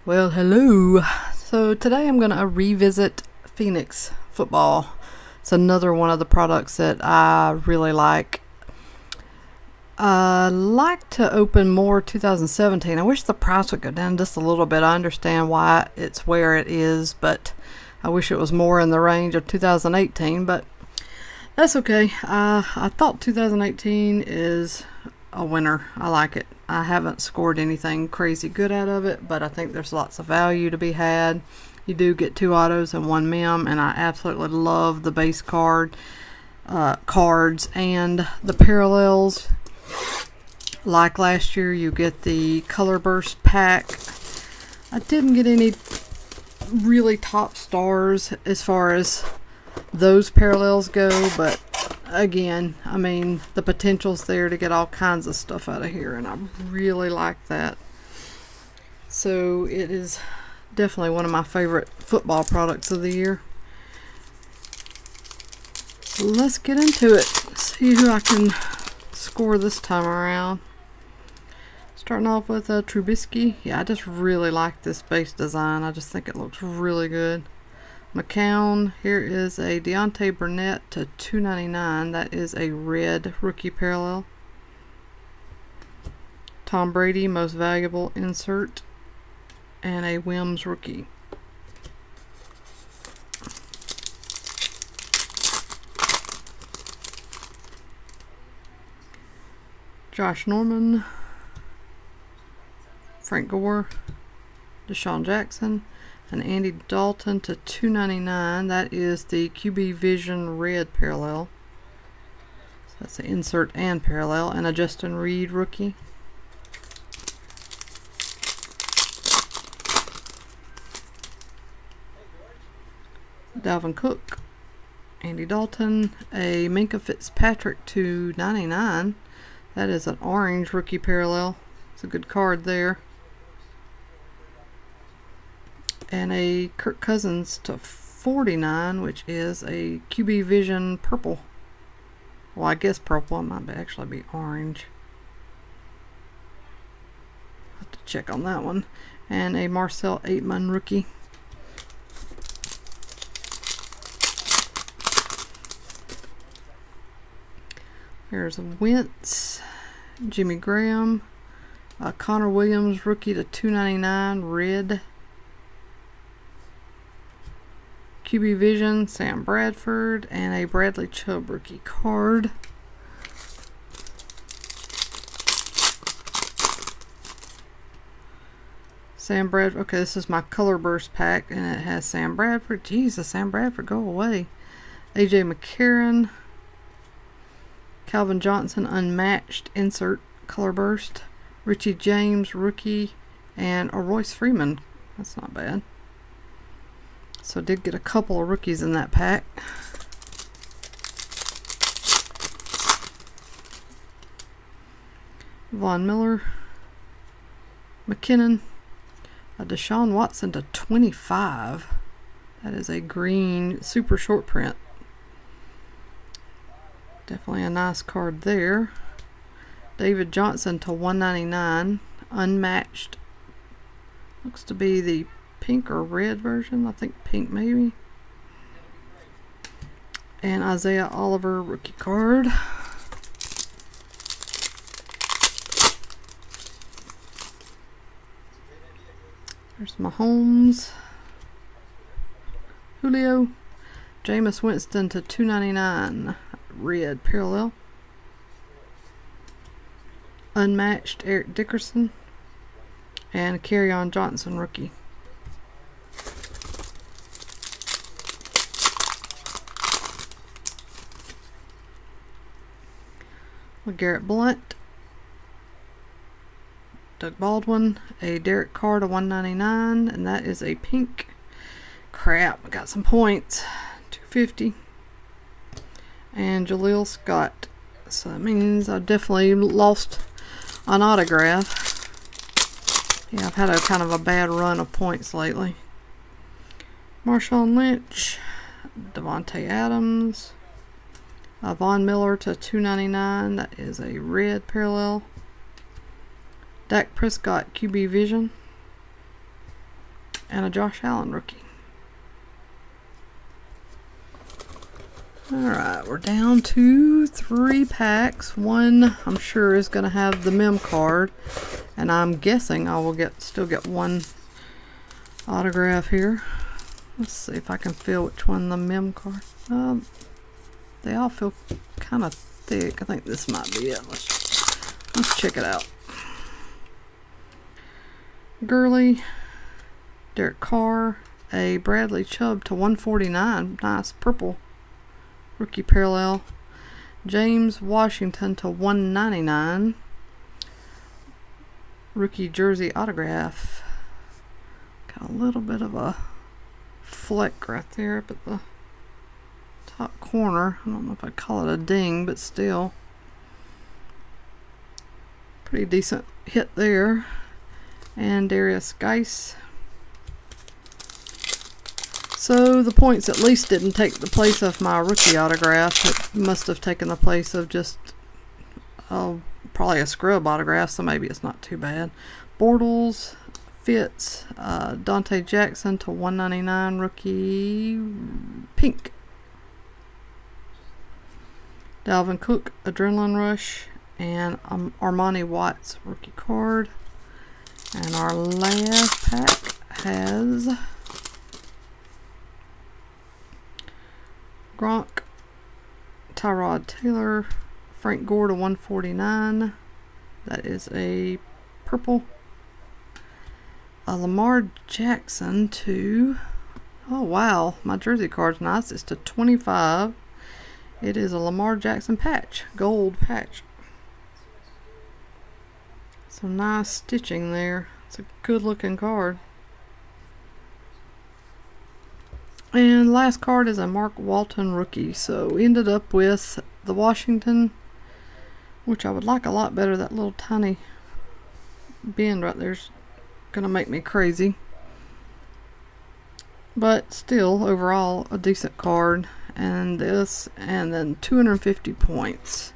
Well, hello. So today I'm going to revisit Phoenix football. It's another one of the products that I really like. I like to open more 2017. I wish the price would go down just a little bit. I understand why it's where it is, but I wish it was more in the range of 2018, but that's okay. I thought 2018 is a winner. I like it. I haven't scored anything crazy good out of it, but I think there's lots of value to be had. You do get 2 autos and 1 mem, and I absolutely love the base cards and the parallels. Like last year, you get the Color Burst pack. I didn't get any really top stars as far as those parallels go, but again, I mean, the potential's there to get all kinds of stuff out of here, and I really like that. So it is definitely one of my favorite football products of the year. So let's get into it. See who I can score this time around. Starting off with a Trubisky. Yeah, I just really like this base design. I just think it looks really good. McCown, here is a Deontay Burnett to $2.99. That is a red rookie parallel. Tom Brady, most valuable insert, and a Wims rookie. Josh Norman, Frank Gore, Deshaun Jackson, and Andy Dalton to $2.99. That is the QB Vision red parallel. So that's the insert and parallel. And a Justin Reed rookie. Dalvin Cook, Andy Dalton, a Minkah Fitzpatrick to $99. That is an orange rookie parallel. It's a good card there. And a Kirk Cousins to $49, which is a QB Vision purple. Well, I guess purple. It might actually be orange. I'll have to check on that one. And a Marcel Aitman rookie. Here's a Wentz, Jimmy Graham, Connor Williams rookie to $2.99 red. QB Vision, Sam Bradford, and a Bradley Chubb rookie card. Sam Bradford. Okay, this is my Color Burst pack, and it has Sam Bradford. Jesus, Sam Bradford, go away. AJ McCarron. Calvin Johnson, unmatched insert Color Burst. Richie James, rookie, and a Royce Freeman. That's not bad. So I did get a couple of rookies in that pack. Von Miller, McKinnon, a Deshaun Watson to 25. That is a green super short print. Definitely a nice card there. David Johnson to $1.99, unmatched. Looks to be the pink or red version. I think pink maybe. And Isaiah Oliver rookie card. There's Mahomes, Julio, Jameis Winston to $2.99 red parallel. Unmatched Eric Dickerson and Kerryon Johnson rookie. Garrett Blunt, Doug Baldwin, a Derek Carr to $1.99, and that is a pink. Crap, I got some points. $2.50. And Jaleel Scott. So that means I definitely lost an autograph. Yeah, I've had a kind of a bad run of points lately. Marshawn Lynch, Devontae Adams, Von Miller to $2.99. That is a red parallel. Dak Prescott QB Vision. and a Josh Allen rookie. Alright, we're down to 3 packs. One I'm sure is going to have the mem card, and I'm guessing I will still get one autograph here. Let's see if I can feel which one the mem card. They all feel kind of thick. I think this might be it. Let's check it out. Gurley, Derek Carr, a Bradley Chubb to 149. Nice purple rookie parallel. James Washington to 199. Rookie jersey autograph. Got a little bit of a fleck right there up at the top corner. I don't know if I'd call it a ding, but still. Pretty decent hit there. And Darius Geis. So the points at least didn't take the place of my rookie autograph. It must have taken the place of just probably a scrub autograph, so maybe it's not too bad. Bortles, Fitz, Dante Jackson to 199 rookie pink. Dalvin Cook, Adrenaline Rush, and Armani Watts rookie card. And our last pack has Gronk, Tyrod Taylor, Frank Gore to 149. That is a purple. A Lamar Jackson to, oh wow, my jersey card's nice. It's to 25. It is a Lamar Jackson patch, gold patch. Some nice stitching there. It's a good looking card. And last card is a Mark Walton rookie. So we ended up with the Washington, which I would like a lot better. That little tiny bend right there's gonna make me crazy. But still, overall, a decent card. And this, and then 250 points.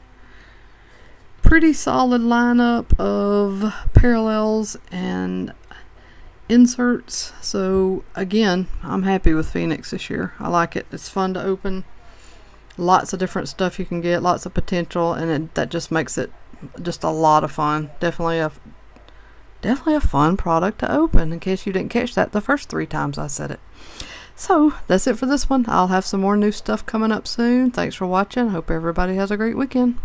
Pretty solid lineup of parallels and inserts. So again, I'm happy with Phoenix this year. I like it. It's fun to open. Lots of different stuff you can get, lots of potential, and that just makes it just a lot of fun. Definitely a fun product to open, in case you didn't catch that the first 3 times I said it. So that's it for this one. I'll have some more new stuff coming up soon. Thanks for watching. Hope everybody has a great weekend.